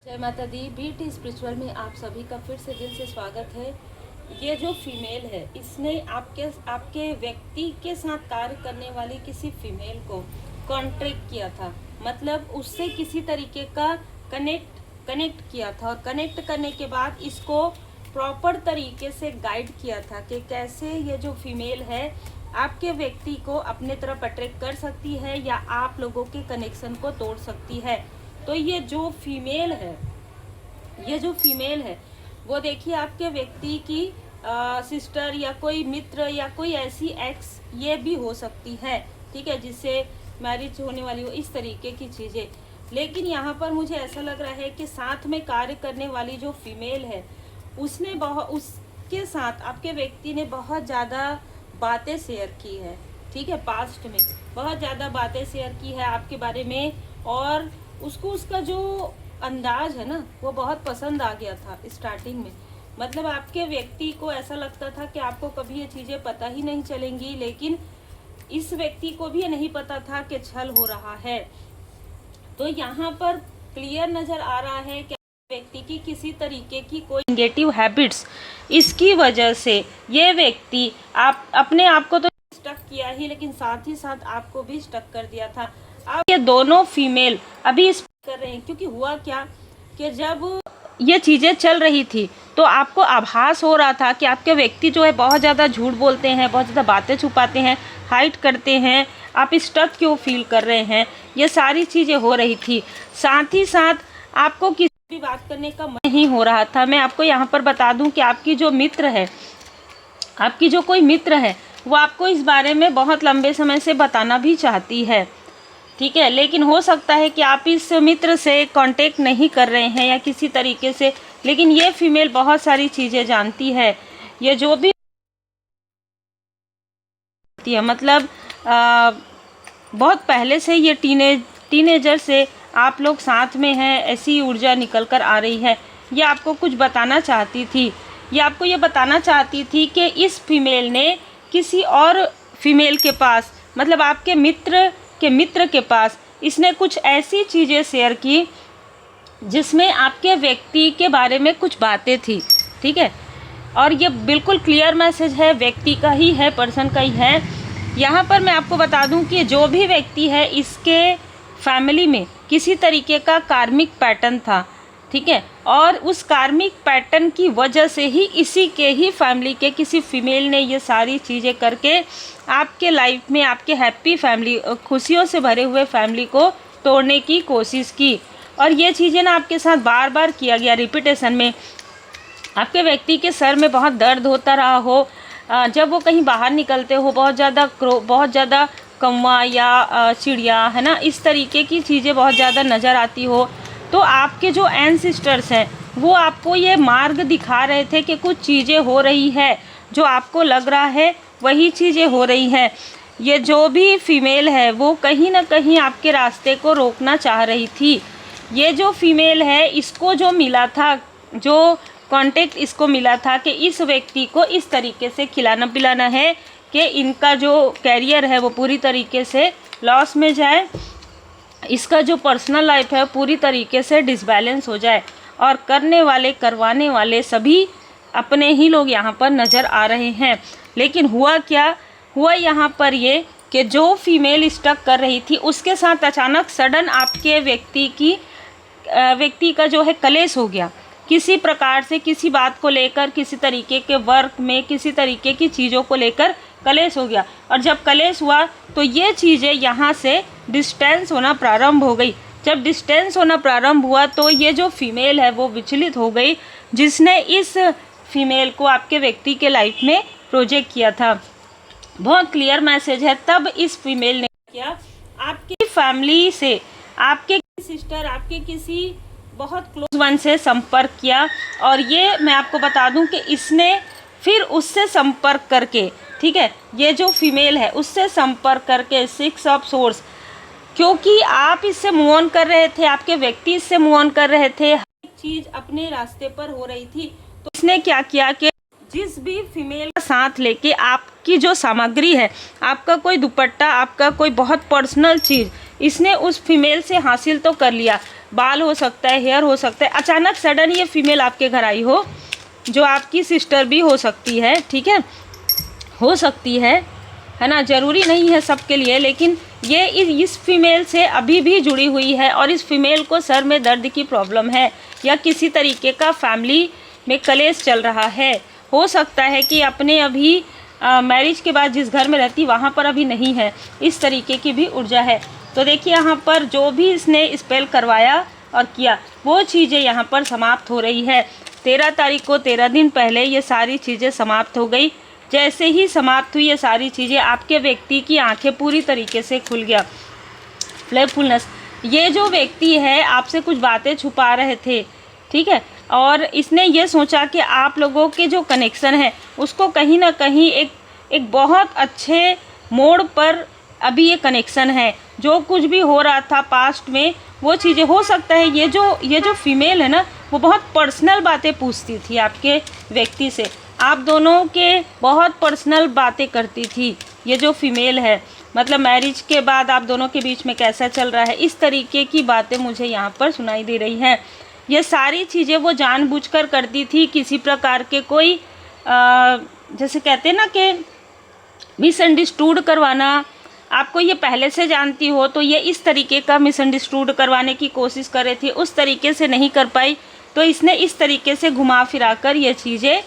जय माता दी। BT spiritual में आप सभी का फिर से दिल से स्वागत है। ये जो फीमेल है, इसने आपके व्यक्ति के साथ कार्य करने वाली किसी फीमेल को कॉन्ट्रैक्ट किया था, मतलब उससे किसी तरीके का कनेक्ट किया था, और कनेक्ट करने के बाद इसको प्रॉपर तरीके से गाइड किया था कि कैसे ये जो फीमेल है आपके व्यक्ति को अपने तरफ अट्रैक्ट कर सकती है या आप लोगों के कनेक्शन को तोड़ सकती है। तो ये जो फीमेल है वो देखिए आपके व्यक्ति की सिस्टर या कोई मित्र या कोई ऐसी एक्स ये भी हो सकती है, ठीक है, जिससे मैरिज होने वाली हो, इस तरीके की चीज़ें। लेकिन यहाँ पर मुझे ऐसा लग रहा है कि साथ में कार्य करने वाली जो फीमेल है उसके साथ आपके व्यक्ति ने बहुत ज़्यादा बातें शेयर की है, ठीक है, पास्ट में बहुत ज़्यादा बातें शेयर की है आपके बारे में, और उसको उसका जो अंदाज है ना वो बहुत पसंद आ गया था स्टार्टिंग में। मतलब आपके व्यक्ति को ऐसा लगता था कि आपको कभी ये चीज़ें पता ही नहीं चलेंगी, लेकिन इस व्यक्ति को भी ये नहीं पता था कि छल हो रहा है। तो यहाँ पर क्लियर नज़र आ रहा है कि व्यक्ति की किसी तरीके की कोई नेगेटिव हैबिट्स, इसकी वजह से ये व्यक्ति आप अपने आप को तो स्टक किया ही, लेकिन साथ ही साथ आपको भी स्टक कर दिया था। अब ये दोनों फीमेल अभी इस कर रहे हैं, क्योंकि हुआ क्या कि जब ये चीज़ें चल रही थी तो आपको आभास हो रहा था कि आपके व्यक्ति जो है बहुत ज़्यादा झूठ बोलते हैं, बहुत ज़्यादा बातें छुपाते हैं, हाइड करते हैं, आप स्टक क्यों फील कर रहे हैं, ये सारी चीज़ें हो रही थी। साथ ही साथ आपको किसी भी बात करने का मन नहीं हो रहा था। मैं आपको यहाँ पर बता दूँ कि आपकी जो मित्र है, आपकी जो कोई मित्र है, वो आपको इस बारे में बहुत लंबे समय से बताना भी चाहती है, ठीक है, लेकिन हो सकता है कि आप इस मित्र से कांटेक्ट नहीं कर रहे हैं या किसी तरीके से, लेकिन ये फीमेल बहुत सारी चीज़ें जानती है। ये जो भी है, मतलब बहुत पहले से ये टीनेजर से आप लोग साथ में हैं, ऐसी ऊर्जा निकल कर आ रही है। ये आपको कुछ बताना चाहती थी, ये आपको ये बताना चाहती थी कि इस फीमेल ने किसी और फीमेल के पास, मतलब आपके मित्र के पास इसने कुछ ऐसी चीज़ें शेयर की जिसमें आपके व्यक्ति के बारे में कुछ बातें थी, ठीक है, और ये बिल्कुल क्लियर मैसेज है, व्यक्ति का ही है, पर्सन का ही है। यहाँ पर मैं आपको बता दूं कि जो भी व्यक्ति है इसके फैमिली में किसी तरीके का कार्मिक पैटर्न था, ठीक है, और उस कार्मिक पैटर्न की वजह से ही इसी के ही फैमिली के किसी फीमेल ने ये सारी चीज़ें करके आपके लाइफ में आपके हैप्पी फैमिली, खुशियों से भरे हुए फैमिली को तोड़ने की कोशिश की। और ये चीज़ें ना आपके साथ बार बार किया गया, रिपीटेशन में। आपके व्यक्ति के सर में बहुत दर्द होता रहा हो, जब वो कहीं बाहर निकलते हो बहुत ज़्यादा कौवा या चिड़िया, है ना, इस तरीके की चीज़ें बहुत ज़्यादा नज़र आती हो, तो आपके जो एंसेस्टर्स हैं वो आपको ये मार्ग दिखा रहे थे कि कुछ चीज़ें हो रही है, जो आपको लग रहा है वही चीज़ें हो रही हैं। ये जो भी फीमेल है वो कहीं ना कहीं आपके रास्ते को रोकना चाह रही थी। ये जो फीमेल है इसको जो मिला था, जो कांटेक्ट इसको मिला था कि इस व्यक्ति को इस तरीके से खिलाना पिलाना है कि इनका जो कैरियर है वो पूरी तरीके से लॉस में जाए, इसका जो पर्सनल लाइफ है पूरी तरीके से डिसबैलेंस हो जाए, और करवाने वाले सभी अपने ही लोग यहाँ पर नज़र आ रहे हैं। लेकिन हुआ यहाँ पर ये कि जो फीमेल स्टक कर रही थी उसके साथ अचानक सडन आपके व्यक्ति का जो है कलेश हो गया, किसी प्रकार से, किसी बात को लेकर, किसी तरीके के वर्क में, किसी तरीके की चीज़ों को लेकर कलेश हो गया। और जब कलेश हुआ तो ये चीज़ें यहाँ से डिस्टेंस होना प्रारंभ हो गई। जब डिस्टेंस होना प्रारंभ हुआ तो ये जो फीमेल है वो विचलित हो गई, जिसने इस फीमेल को आपके व्यक्ति के लाइफ में प्रोजेक्ट किया था। बहुत क्लियर मैसेज है। तब इस फीमेल ने क्या, आपकी फैमिली से, आपके सिस्टर, आपके किसी बहुत क्लोज वन से संपर्क किया, और ये मैं आपको बता दूं कि इसने फिर उससे संपर्क करके, ठीक है, ये जो फीमेल है उससे संपर्क करके 6 ऑफ सोर्स, क्योंकि आप इससे मूव ऑन कर रहे थे, आपके व्यक्ति इससे मूव ऑन कर रहे थे, हर एक चीज़ अपने रास्ते पर हो रही थी, तो इसने क्या किया कि जिस भी फीमेल का साथ लेके आपकी जो सामग्री है, आपका कोई दुपट्टा, आपका कोई बहुत पर्सनल चीज़, इसने उस फीमेल से हासिल तो कर लिया, बाल हो सकता है, हेयर हो सकता है, अचानक सडन ये फीमेल आपके घर आई हो, जो आपकी सिस्टर भी हो सकती है, ठीक है, हो सकती है ना, ज़रूरी नहीं है सबके लिए, लेकिन ये इस फीमेल से अभी भी जुड़ी हुई है और इस फीमेल को सर में दर्द की प्रॉब्लम है या किसी तरीके का फैमिली में कलेश चल रहा है। हो सकता है कि अपने अभी मैरिज के बाद जिस घर में रहती वहाँ पर अभी नहीं है, इस तरीके की भी ऊर्जा है। तो देखिए यहाँ पर जो भी इसने स्पेल करवाया और किया वो चीज़ें यहाँ पर समाप्त हो रही है। 13 तारीख को 13 दिन पहले ये सारी चीज़ें समाप्त हो गई। जैसे ही समाप्त हुई ये सारी चीज़ें, आपके व्यक्ति की आंखें पूरी तरीके से खुल गया। प्लेफुलनेस, ये जो व्यक्ति है आपसे कुछ बातें छुपा रहे थे, ठीक है, और इसने ये सोचा कि आप लोगों के जो कनेक्शन है उसको कहीं ना कहीं एक बहुत अच्छे मोड़ पर अभी ये कनेक्शन है। जो कुछ भी हो रहा था पास्ट में वो चीज़ें, हो सकता है ये जो फीमेल है ना वो बहुत पर्सनल बातें पूछती थी आपके व्यक्ति से, आप दोनों के बहुत पर्सनल बातें करती थी ये जो फीमेल है, मतलब मैरिज के बाद आप दोनों के बीच में कैसा चल रहा है, इस तरीके की बातें मुझे यहाँ पर सुनाई दे रही हैं। ये सारी चीज़ें वो जानबूझकर करती थी, किसी प्रकार के कोई जैसे कहते हैं ना कि मिसअंडरस्टूड करवाना, आपको ये पहले से जानती हो तो ये इस तरीके का मिसअंडरस्टूड करवाने की कोशिश कर रही थी, उस तरीके से नहीं कर पाई तो इसने इस तरीके से घुमा फिरा कर ये चीज़ें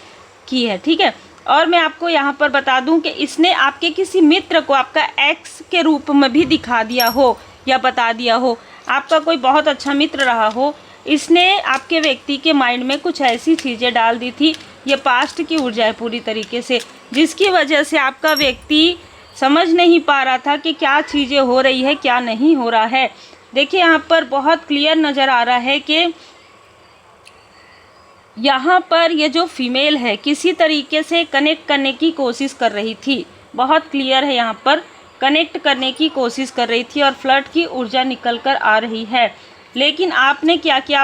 की है, ठीक है। और मैं आपको यहाँ पर बता दूँ कि इसने आपके किसी मित्र को आपका एक्स के रूप में भी दिखा दिया हो या बता दिया हो, आपका कोई बहुत अच्छा मित्र रहा हो, इसने आपके व्यक्ति के माइंड में कुछ ऐसी चीज़ें डाल दी थी, ये पास्ट की ऊर्जा है पूरी तरीके से, जिसकी वजह से आपका व्यक्ति समझ नहीं पा रहा था कि क्या चीज़ें हो रही है क्या नहीं हो रहा है। देखिए यहाँ पर बहुत क्लियर नज़र आ रहा है कि यहाँ पर ये जो फीमेल है किसी तरीके से कनेक्ट करने की कोशिश कर रही थी, बहुत क्लियर है, यहाँ पर कनेक्ट करने की कोशिश कर रही थी और फ्लर्ट की ऊर्जा निकल कर आ रही है। लेकिन आपने क्या किया,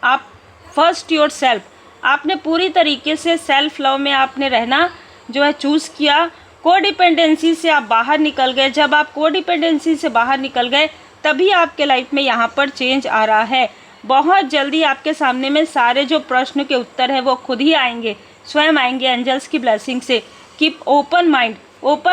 आप फर्स्ट योर सेल्फ, आपने पूरी तरीके से सेल्फ लव में आपने रहना जो है चूज़ किया। कोडिपेंडेंसी से आप बाहर निकल गए। जब आप कोडिपेंडेंसी से बाहर निकल गए तभी आपके लाइफ में यहाँ पर चेंज आ रहा है। बहुत जल्दी आपके सामने में सारे जो प्रश्न के उत्तर है वो खुद ही आएंगे, स्वयं आएंगे एंजल्स की ब्लेसिंग से। कीप ओपन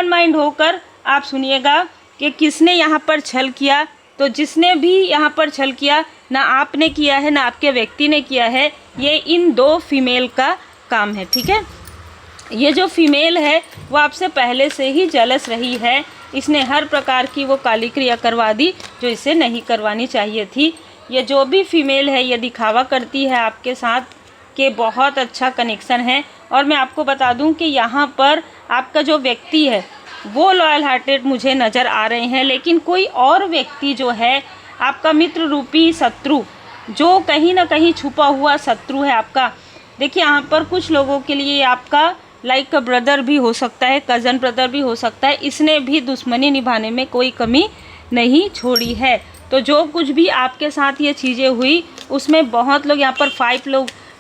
माइंड होकर आप सुनिएगा कि किसने यहाँ पर छल किया। तो जिसने भी यहाँ पर छल किया, ना आपने किया है ना आपके व्यक्ति ने किया है, ये इन दो फीमेल का काम है, ठीक है। ये जो फीमेल है वो आपसे पहले से ही जेलस रही है, इसने हर प्रकार की वो काली क्रिया करवा दी जो इसे नहीं करवानी चाहिए थी। ये जो भी फीमेल है ये दिखावा करती है आपके साथ कि बहुत अच्छा कनेक्शन है। और मैं आपको बता दूं कि यहाँ पर आपका जो व्यक्ति है वो लॉयल हार्टेड मुझे नज़र आ रहे हैं, लेकिन कोई और व्यक्ति जो है आपका मित्र रूपी शत्रु, जो कहीं ना कहीं छुपा हुआ शत्रु है आपका। देखिए यहाँ पर कुछ लोगों के लिए आपका लाइक ब्रदर भी हो सकता है, कज़न ब्रदर भी हो सकता है, इसने भी दुश्मनी निभाने में कोई कमी नहीं छोड़ी है। तो जो कुछ भी आपके साथ ये चीज़ें हुई उसमें बहुत लोग, यहाँ पर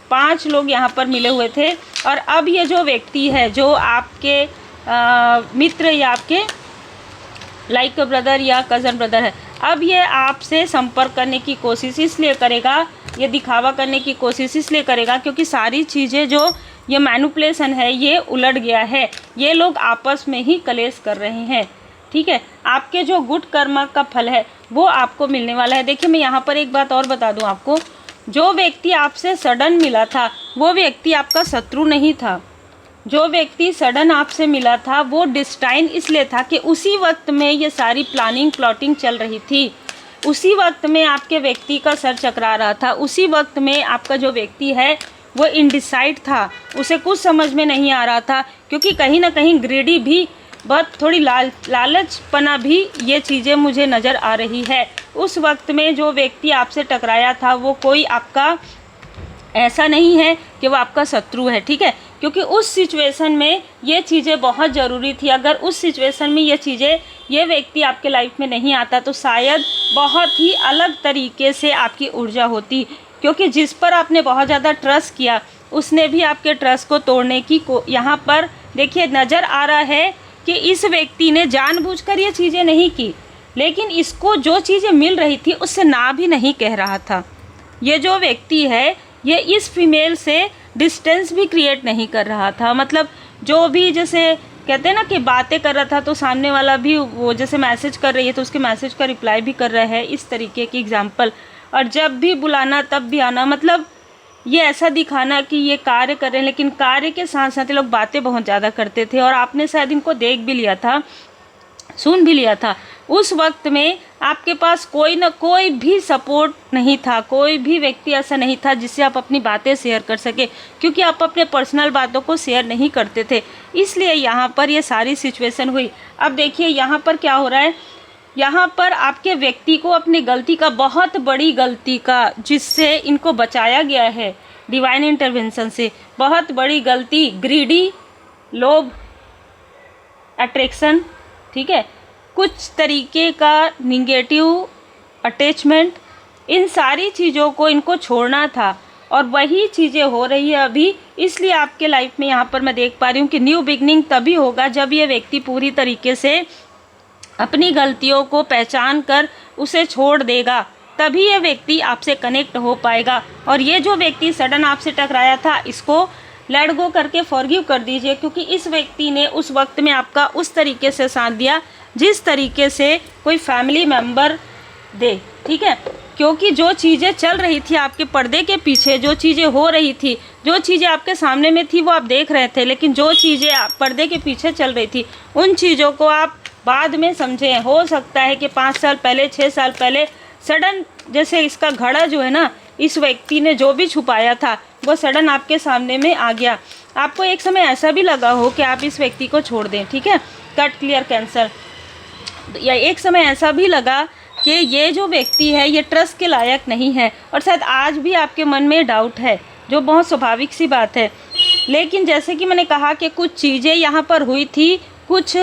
5 लोग यहाँ पर मिले हुए थे। और अब ये जो व्यक्ति है जो आपके मित्र या आपके लाइक ब्रदर या कज़न ब्रदर है, अब ये आपसे संपर्क करने की कोशिश इसलिए करेगा, ये दिखावा करने की कोशिश इसलिए करेगा क्योंकि सारी चीज़ें जो ये मैनिपुलेशन है ये उलट गया है। ये लोग आपस में ही कलेश कर रहे हैं, ठीक है। आपके जो गुड कर्म का फल है वो आपको मिलने वाला है। देखिए मैं यहाँ पर एक बात और बता दूँ आपको, जो व्यक्ति आपसे सडन मिला था वो व्यक्ति आपका शत्रु नहीं था। जो व्यक्ति सडन आपसे मिला था वो डिस्टाइन इसलिए था कि उसी वक्त में ये सारी प्लाटिंग चल रही थी, उसी वक्त में आपके व्यक्ति का सर चकरा रहा था, उसी वक्त में आपका जो व्यक्ति है वो इनडिसाइड था, उसे कुछ समझ में नहीं आ रहा था, क्योंकि कहीं ना कहीं ग्रेडी भी, बहुत थोड़ी लालचपना भी ये चीज़ें मुझे नज़र आ रही है। उस वक्त में जो व्यक्ति आपसे टकराया था वो कोई आपका ऐसा नहीं है कि वो आपका शत्रु है, ठीक है, क्योंकि उस सिचुएशन में ये चीज़ें बहुत ज़रूरी थी। अगर उस सिचुएशन में ये व्यक्ति आपके लाइफ में नहीं आता तो शायद बहुत ही अलग तरीके से आपकी ऊर्जा होती, क्योंकि जिस पर आपने बहुत ज़्यादा ट्रस्ट किया उसने भी आपके ट्रस्ट को तोड़ने की यहाँ पर देखिए नज़र आ रहा है कि इस व्यक्ति ने जानबूझकर ये चीज़ें नहीं की, लेकिन इसको जो चीज़ें मिल रही थी उससे ना भी नहीं कह रहा था। ये जो व्यक्ति है ये इस फीमेल से डिस्टेंस भी क्रिएट नहीं कर रहा था। मतलब जो भी जैसे कहते हैं ना कि बातें कर रहा था तो सामने वाला भी वो जैसे मैसेज कर रही है तो उसके मैसेज का रिप्लाई भी कर रहा है, इस तरीके की एग्जाम्पल। और जब भी बुलाना तब भी आना, मतलब ये ऐसा दिखाना कि ये कार्य कर रहे हैं, लेकिन कार्य के साथ साथ ये लोग बातें बहुत ज़्यादा करते थे। और आपने शायद इनको देख भी लिया था, सुन भी लिया था। उस वक्त में आपके पास कोई ना कोई भी सपोर्ट नहीं था, कोई भी व्यक्ति ऐसा नहीं था जिससे आप अपनी बातें शेयर कर सके, क्योंकि आप अपने पर्सनल बातों को शेयर नहीं करते थे। इसलिए यहाँ पर ये सारी सिचुएशन हुई। अब देखिए यहाँ पर क्या हो रहा है, यहाँ पर आपके व्यक्ति को अपनी गलती का, बहुत बड़ी गलती का, जिससे इनको बचाया गया है डिवाइन इंटरवेंशन से, बहुत बड़ी गलती, ग्रीडी, लोभ, अट्रैक्शन, ठीक है, कुछ तरीके का निगेटिव अटैचमेंट, इन सारी चीज़ों को इनको छोड़ना था। और वही चीज़ें हो रही है अभी। इसलिए आपके लाइफ में यहाँ पर मैं देख पा रही हूँ कि न्यू बिगनिंग तभी होगा जब ये व्यक्ति पूरी तरीके से अपनी गलतियों को पहचान कर उसे छोड़ देगा, तभी ये व्यक्ति आपसे कनेक्ट हो पाएगा। और ये जो व्यक्ति सडन आपसे टकराया था, इसको लेट गो करके फॉरगिव कर दीजिए, क्योंकि इस व्यक्ति ने उस वक्त में आपका उस तरीके से साथ दिया जिस तरीके से कोई फैमिली मेम्बर दे, ठीक है। क्योंकि जो चीज़ें चल रही थी आपके पर्दे के पीछे, जो चीज़ें हो रही थी, जो चीज़ें आपके सामने में थी वो आप देख रहे थे, लेकिन जो चीज़ें पर्दे के पीछे चल रही थी उन चीज़ों को आप बाद में समझें। हो सकता है कि 5 साल पहले, 6 साल पहले सडन, जैसे इसका घड़ा जो है ना, इस व्यक्ति ने जो भी छुपाया था वो सडन आपके सामने में आ गया। आपको एक समय ऐसा भी लगा हो कि आप इस व्यक्ति को छोड़ दें, ठीक है, कट, क्लियर, कैंसल। या एक समय ऐसा भी लगा कि ये जो व्यक्ति है ये ट्रस्ट के लायक नहीं है, और शायद आज भी आपके मन में डाउट है, जो बहुत स्वाभाविक सी बात है। लेकिन जैसे कि मैंने कहा कि कुछ चीज़ें यहाँ पर हुई थी, कुछ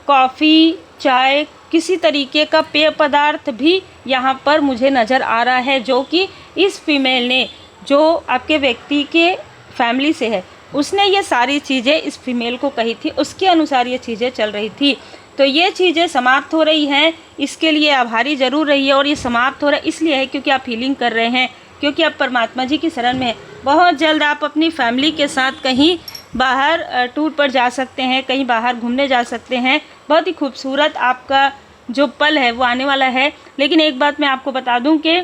कॉफ़ी, चाय, किसी तरीके का पेय पदार्थ भी यहाँ पर मुझे नज़र आ रहा है, जो कि इस फीमेल ने, जो आपके व्यक्ति के फैमिली से है, उसने ये सारी चीज़ें इस फीमेल को कही थी, उसके अनुसार ये चीज़ें चल रही थी। तो ये चीज़ें समाप्त हो रही हैं, इसके लिए आभारी ज़रूर रहिए। और ये समाप्त हो रहा है इसलिए है क्योंकि आप हीलिंग कर रहे हैं, क्योंकि आप परमात्मा जी की शरण में हैं। बहुत जल्द आप अपनी फैमिली के साथ कहीं बाहर टूर पर जा सकते हैं, कहीं बाहर घूमने जा सकते हैं। बहुत ही खूबसूरत आपका जो पल है वो आने वाला है। लेकिन एक बात मैं आपको बता दूं कि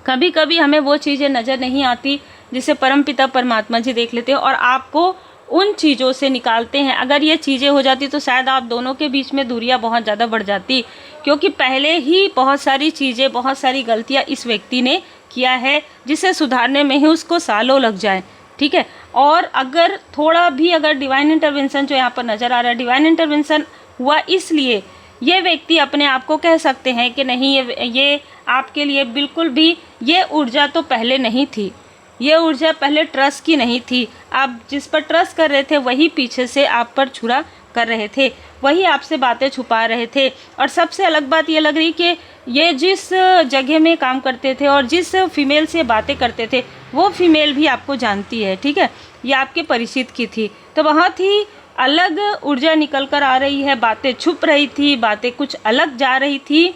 कभी कभी हमें वो चीज़ें नज़र नहीं आती जिसे परमपिता परमात्मा जी देख लेते हैं और आपको उन चीज़ों से निकालते हैं। अगर ये चीज़ें हो जाती तो शायद आप दोनों के बीच में दूरियां बहुत ज़्यादा बढ़ जाती, क्योंकि पहले ही बहुत सारी चीज़ें, बहुत सारी गलतियां इस व्यक्ति ने किया है, जिसे सुधारने में ही उसको सालों लग जाए, ठीक है। और अगर थोड़ा भी अगर डिवाइन इंटरवेंशन जो यहाँ पर नज़र आ रहा है, डिवाइन इंटरवेंशन हुआ इसलिए ये व्यक्ति अपने आप को कह सकते हैं कि नहीं, ये आपके लिए बिल्कुल भी, ये ऊर्जा तो पहले नहीं थी, ये ऊर्जा पहले ट्रस्ट की नहीं थी। आप जिस पर ट्रस्ट कर रहे थे वही पीछे से आप पर छुरा कर रहे थे, वही आपसे बातें छुपा रहे थे। और सबसे अलग बात ये लग रही कि ये जिस जगह में काम करते थे और जिस फीमेल से बातें करते थे वो फीमेल भी आपको जानती है, ठीक है, ये आपके परिचित की थी। तो बहुत ही अलग ऊर्जा निकल कर आ रही है, बातें छुप रही थी, बातें कुछ अलग जा रही थी,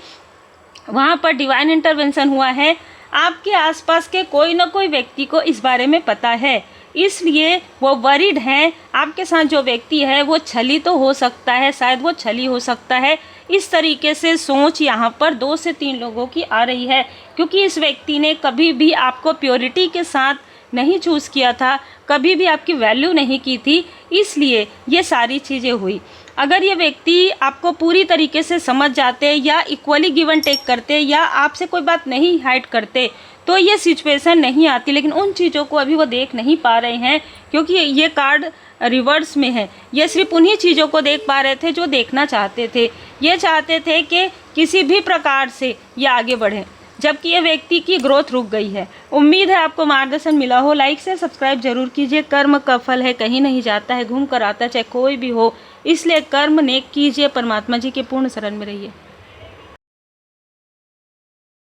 वहाँ पर डिवाइन इंटरवेंशन हुआ है। आपके आसपास के कोई ना कोई व्यक्ति को इस बारे में पता है, इसलिए वो वरीड हैं। आपके साथ जो व्यक्ति है वो छली तो हो सकता है, शायद वो छली हो सकता है। इस तरीके से सोच यहाँ पर 2 से 3 लोगों की आ रही है, क्योंकि इस व्यक्ति ने कभी भी आपको प्योरिटी के साथ नहीं चूज़ किया था, कभी भी आपकी वैल्यू नहीं की थी, इसलिए ये सारी चीज़ें हुई। अगर ये व्यक्ति आपको पूरी तरीके से समझ जाते या इक्वली गिव एंड टेक करते या आपसे कोई बात नहीं हाइड करते तो ये सिचुएशन नहीं आती। लेकिन उन चीज़ों को अभी वो देख नहीं पा रहे हैं, क्योंकि ये कार्ड रिवर्स में है। ये सिर्फ उन्हीं चीज़ों को देख पा रहे थे जो देखना चाहते थे। ये चाहते थे कि किसी भी प्रकार से ये आगे बढ़े, जबकि ये व्यक्ति की ग्रोथ रुक गई है। उम्मीद है आपको मार्गदर्शन मिला हो। लाइक से सब्सक्राइब जरूर कीजिए। कर्म का फल है कहीं नहीं जाता है, घूम कर आता, चाहे कोई भी हो, इसलिए कर्म नेक कीजिए, परमात्मा जी के पूर्ण शरण में रहिए।